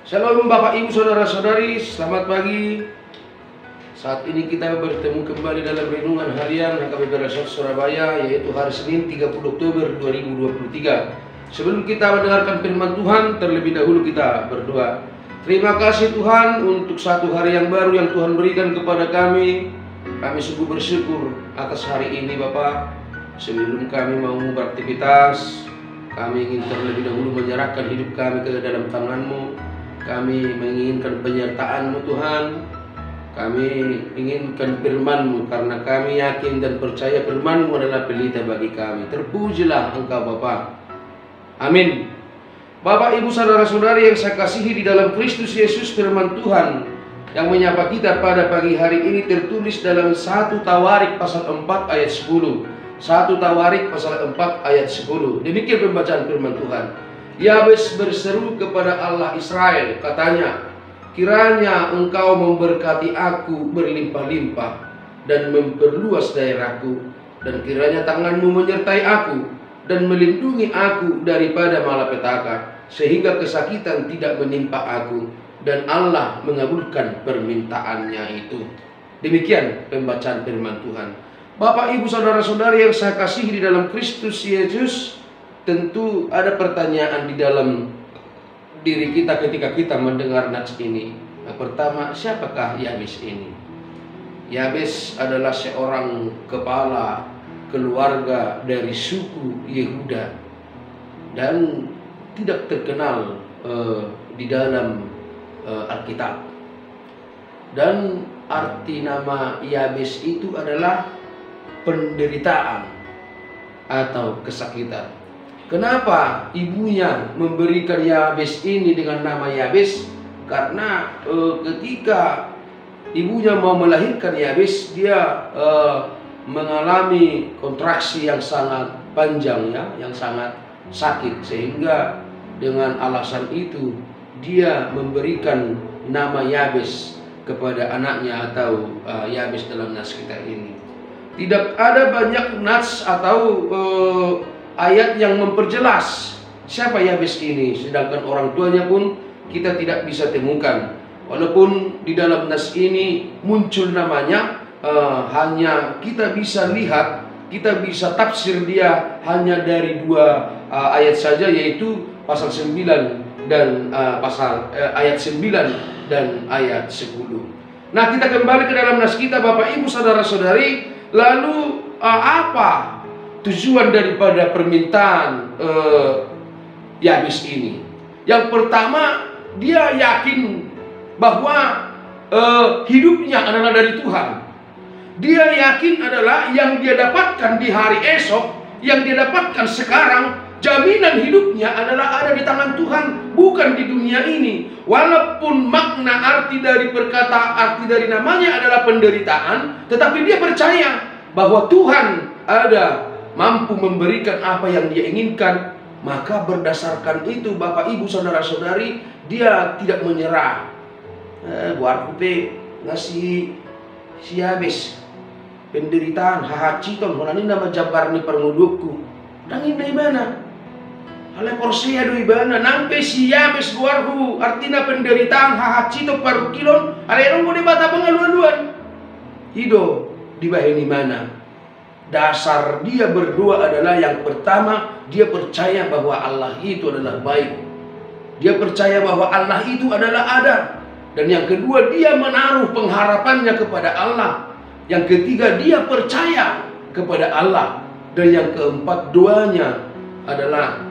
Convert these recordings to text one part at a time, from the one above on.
Shalom Bapak Ibu Saudara-saudari, selamat pagi. Saat ini kita bertemu kembali dalam renungan harian HKBP Resort Surabaya, yaitu hari Senin 30 Oktober 2023. Sebelum kita mendengarkan firman Tuhan, terlebih dahulu kita berdoa. Terima kasih Tuhan untuk satu hari yang baru yang Tuhan berikan kepada kami. Kami sungguh bersyukur atas hari ini Bapak. Sebelum kami mau beraktivitas, kami ingin terlebih dahulu menyerahkan hidup kami ke dalam tangan-Mu. Kami menginginkan penyertaan-Mu Tuhan. Kami inginkan firman-Mu karena kami yakin dan percaya firman-Mu adalah pelita bagi kami. Terpujilah Engkau Bapa. Amin. Bapak Ibu Saudara-saudari yang saya kasihi di dalam Kristus Yesus, firman Tuhan yang menyapa kita pada pagi hari ini tertulis dalam 1 Tawarik pasal 4 ayat 10. 1 Tawarik pasal 4 ayat 10. Demikian pembacaan firman Tuhan. Yabes berseru kepada Allah Israel, katanya, kiranya Engkau memberkati aku berlimpah-limpah dan memperluas daerahku, dan kiranya tangan-Mu menyertai aku dan melindungi aku daripada malapetaka, sehingga kesakitan tidak menimpa aku, dan Allah mengabulkan permintaannya itu. Demikian pembacaan firman Tuhan. Bapak Ibu Saudara-saudari yang saya kasihi di dalam Kristus Yesus, tentu ada pertanyaan di dalam diri kita ketika kita mendengar nats ini. Yang pertama, siapakah Yabes ini? Yabes adalah seorang kepala keluarga dari suku Yehuda dan tidak terkenal di dalam Alkitab. Dan arti nama Yabes itu adalah penderitaan atau kesakitan. Kenapa ibunya memberikan Yabes ini dengan nama Yabes? Karena ketika ibunya mau melahirkan Yabes, dia mengalami kontraksi yang sangat panjang, ya, yang sangat sakit, sehingga dengan alasan itu dia memberikan nama Yabes kepada anaknya atau Yabes dalam nas kita ini. Tidak ada banyak nas atau ayat yang memperjelas siapa Yabes ini, sedangkan orang tuanya pun kita tidak bisa temukan. Walaupun di dalam nas ini muncul namanya, hanya kita bisa lihat, kita bisa tafsir dia hanya dari dua ayat saja, yaitu pasal 9 dan ayat 9 dan ayat 10. Nah, kita kembali ke dalam nas kita Bapak Ibu Saudara-saudari. Lalu apa tujuan daripada permintaan Yabes ini? Yang pertama, dia yakin bahwa hidupnya adalah dari Tuhan. Dia yakin adalah yang dia dapatkan di hari esok, yang dia dapatkan sekarang, jaminan hidupnya adalah ada di tangan Tuhan, bukan di dunia ini. Walaupun makna arti dari namanya adalah penderitaan, tetapi dia percaya bahwa Tuhan ada mampu memberikan apa yang dia inginkan. Maka berdasarkan itu Bapak Ibu Saudara-saudari, dia tidak menyerah. Buat kupe ngasih si Yabes penderitaan hahaciton honani nama jabarni permudukku dangin dari mana hale porsia do ibana nampe si Yabes guarhu artina penderitaan hahacito parukilon ale ronggo de bata pengaluan-luan hido di bahini mana. Dasar dia berdoa adalah yang pertama, dia percaya bahwa Allah itu adalah baik. Dia percaya bahwa Allah itu adalah ada. Dan yang kedua, dia menaruh pengharapannya kepada Allah. Yang ketiga, dia percaya kepada Allah. Dan yang keempat, doanya adalah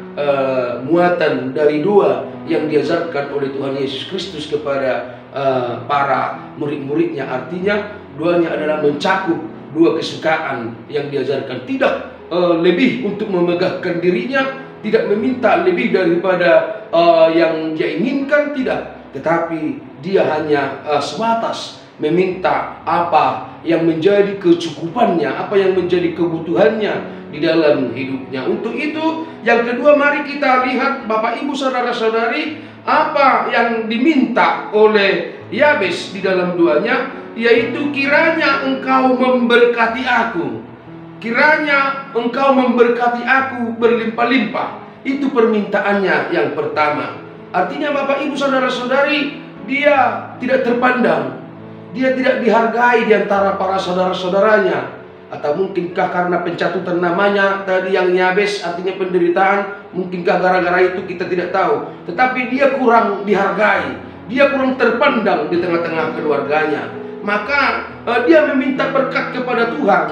muatan dari doa yang diajarkan oleh Tuhan Yesus Kristus kepada para murid-muridnya. Artinya, doanya adalah mencakup dua kesukaan yang diajarkan, tidak lebih untuk memegahkan dirinya, tidak meminta lebih daripada yang dia inginkan, tidak, tetapi dia hanya sebatas meminta apa yang menjadi kecukupannya, apa yang menjadi kebutuhannya di dalam hidupnya. Untuk itu, yang kedua, mari kita lihat Bapak Ibu Saudara-saudari, apa yang diminta oleh Yabes di dalam doanya, yaitu kiranya Engkau memberkati aku. Kiranya Engkau memberkati aku berlimpah-limpah. Itu permintaannya yang pertama. Artinya Bapak Ibu Saudara-saudari, dia tidak terpandang, dia tidak dihargai di antara para saudara-saudaranya. Atau mungkinkah karena pencatutan namanya tadi yang Yabes artinya penderitaan, mungkinkah gara-gara itu kita tidak tahu. Tetapi dia kurang dihargai, dia kurang terpandang di tengah-tengah keluarganya. Maka dia meminta berkat kepada Tuhan.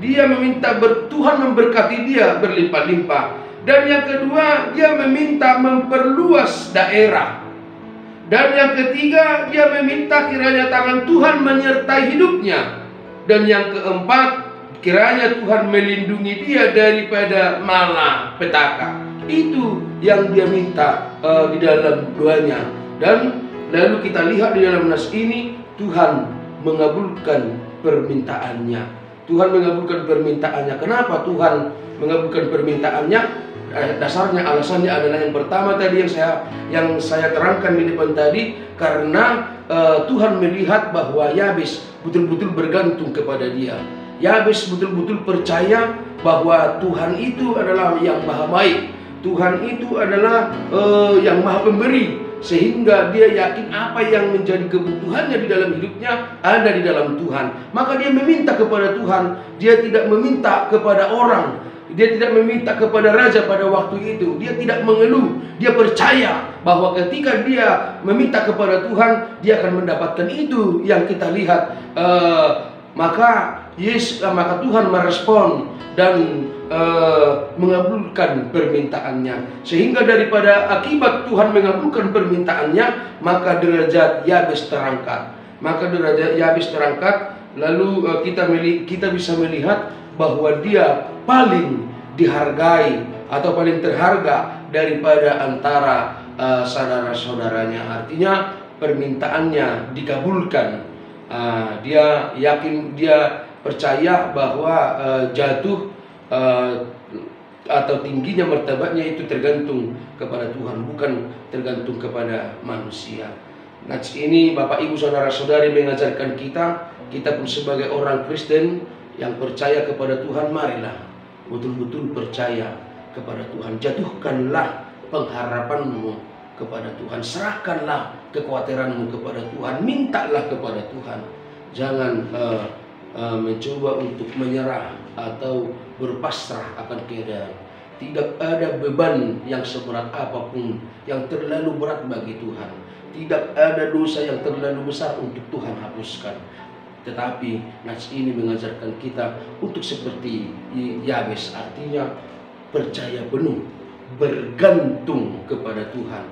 Dia meminta Tuhan memberkati dia berlimpah-limpah. Dan yang kedua, dia meminta memperluas daerah. Dan yang ketiga, dia meminta kiranya tangan Tuhan menyertai hidupnya. Dan yang keempat, kiranya Tuhan melindungi dia daripada malapetaka. Itu yang dia minta di dalam doanya. Dan lalu kita lihat di dalam nas ini, Tuhan mengabulkan permintaannya. Tuhan mengabulkan permintaannya. Kenapa Tuhan mengabulkan permintaannya? Dasarnya, alasannya adalah yang pertama tadi yang saya terangkan di depan tadi, karena Tuhan melihat bahwa Yabes betul-betul bergantung kepada dia. Yabes betul-betul percaya bahwa Tuhan itu adalah yang maha baik, Tuhan itu adalah yang maha pemberi, sehingga dia yakin apa yang menjadi kebutuhannya di dalam hidupnya ada di dalam Tuhan. Maka dia meminta kepada Tuhan, dia tidak meminta kepada orang. Dia tidak meminta kepada raja pada waktu itu. Dia tidak mengeluh. Dia percaya bahwa ketika dia meminta kepada Tuhan, dia akan mendapatkan itu yang kita lihat. Maka Tuhan merespon dan mengabulkan permintaannya. Sehingga daripada akibat Tuhan mengabulkan permintaannya, maka derajat Yabes terangkat. Lalu kita bisa melihat bahwa dia paling dihargai atau paling terharga daripada antara saudara-saudaranya. Artinya permintaannya dikabulkan. Dia yakin, dia percaya bahwa jatuh atau tingginya martabatnya itu tergantung kepada Tuhan, bukan tergantung kepada manusia. Nah, ini Bapak Ibu Saudara-saudari mengajarkan kita pun sebagai orang Kristen yang percaya kepada Tuhan, marilah betul-betul percaya kepada Tuhan. Jatuhkanlah pengharapanmu kepada Tuhan, serahkanlah kekhawatiranmu kepada Tuhan, mintalah kepada Tuhan. Jangan mencoba untuk menyerah atau berpasrah akan keadaan. Tidak ada beban yang seberat apapun yang terlalu berat bagi Tuhan. Tidak ada dosa yang terlalu besar untuk Tuhan hapuskan. Tetapi nas ini mengajarkan kita untuk seperti Yabes, artinya percaya penuh, bergantung kepada Tuhan.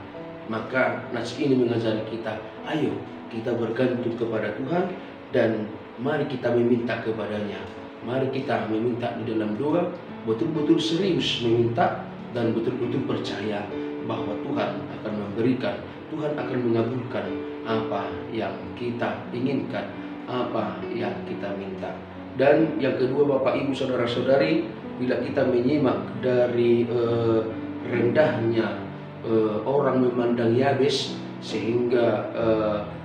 Maka nas ini mengajari kita, ayo kita bergantung kepada Tuhan dan mari kita meminta kepadanya. Mari kita meminta di dalam doa, betul-betul serius meminta dan betul-betul percaya bahwa Tuhan akan memberikan, Tuhan akan mengabulkan apa yang kita inginkan, apa yang kita minta. Dan yang kedua Bapak Ibu Saudara-saudari, bila kita menyimak dari rendahnya orang memandang Yabes, sehingga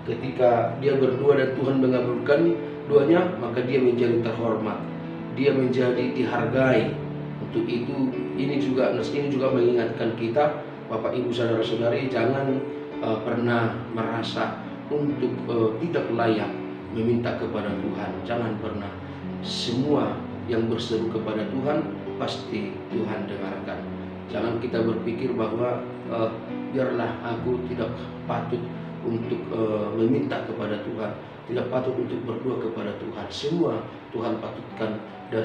ketika dia berdoa dan Tuhan mengabulkan doanya, maka dia menjadi terhormat, dia menjadi dihargai. Untuk itu ini juga mengingatkan kita Bapak Ibu Saudara-saudari, jangan pernah merasa untuk tidak layak meminta kepada Tuhan. Jangan pernah. Semua yang berseru kepada Tuhan pasti Tuhan dengarkan. Jangan kita berpikir bahwa biarlah aku tidak patut untuk meminta kepada Tuhan, tidak patut untuk berdoa kepada Tuhan. Semua Tuhan patutkan dan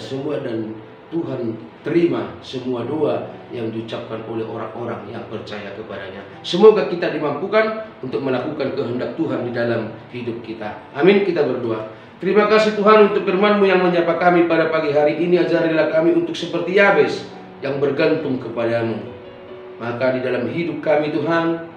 Tuhan terima semua doa yang diucapkan oleh orang-orang yang percaya kepadanya. Semoga kita dimampukan untuk melakukan kehendak Tuhan di dalam hidup kita. Amin. Kita berdoa. Terima kasih Tuhan untuk firman-Mu yang menyapa kami pada pagi hari ini. Ajarilah kami untuk seperti Yabes yang bergantung kepadamu. Maka di dalam hidup kami Tuhan,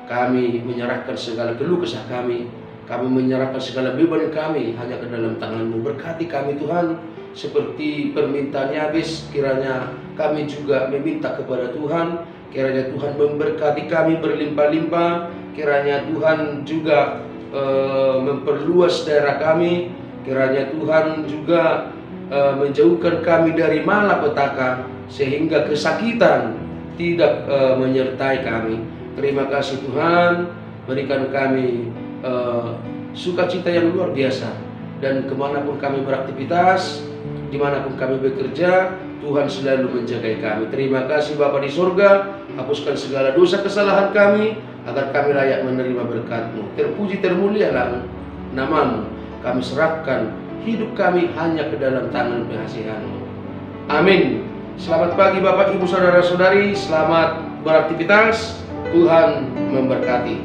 kami menyerahkan segala keluh kesah kami menyerahkan segala beban kami hanya ke dalam tangan-Mu. Berkati kami Tuhan, seperti permintaan Yabes, kiranya kami juga meminta kepada Tuhan. Kiranya Tuhan memberkati kami berlimpah-limpah. Kiranya Tuhan juga memperluas daerah kami. Kiranya Tuhan juga menjauhkan kami dari malapetaka, sehingga kesakitan tidak menyertai kami. Terima kasih Tuhan, berikan kami sukacita yang luar biasa. Dan kemanapun kami beraktivitas, dimanapun kami bekerja, Tuhan selalu menjaga kami. Terima kasih Bapa di surga, hapuskan segala dosa kesalahan kami, agar kami layak menerima berkat-Mu. Terpuji termulialah nama-Mu. Kami serahkan hidup kami hanya ke dalam tangan pengasihan-Mu. Amin. Selamat pagi Bapak Ibu Saudara-saudari, selamat beraktivitas. Tuhan memberkati.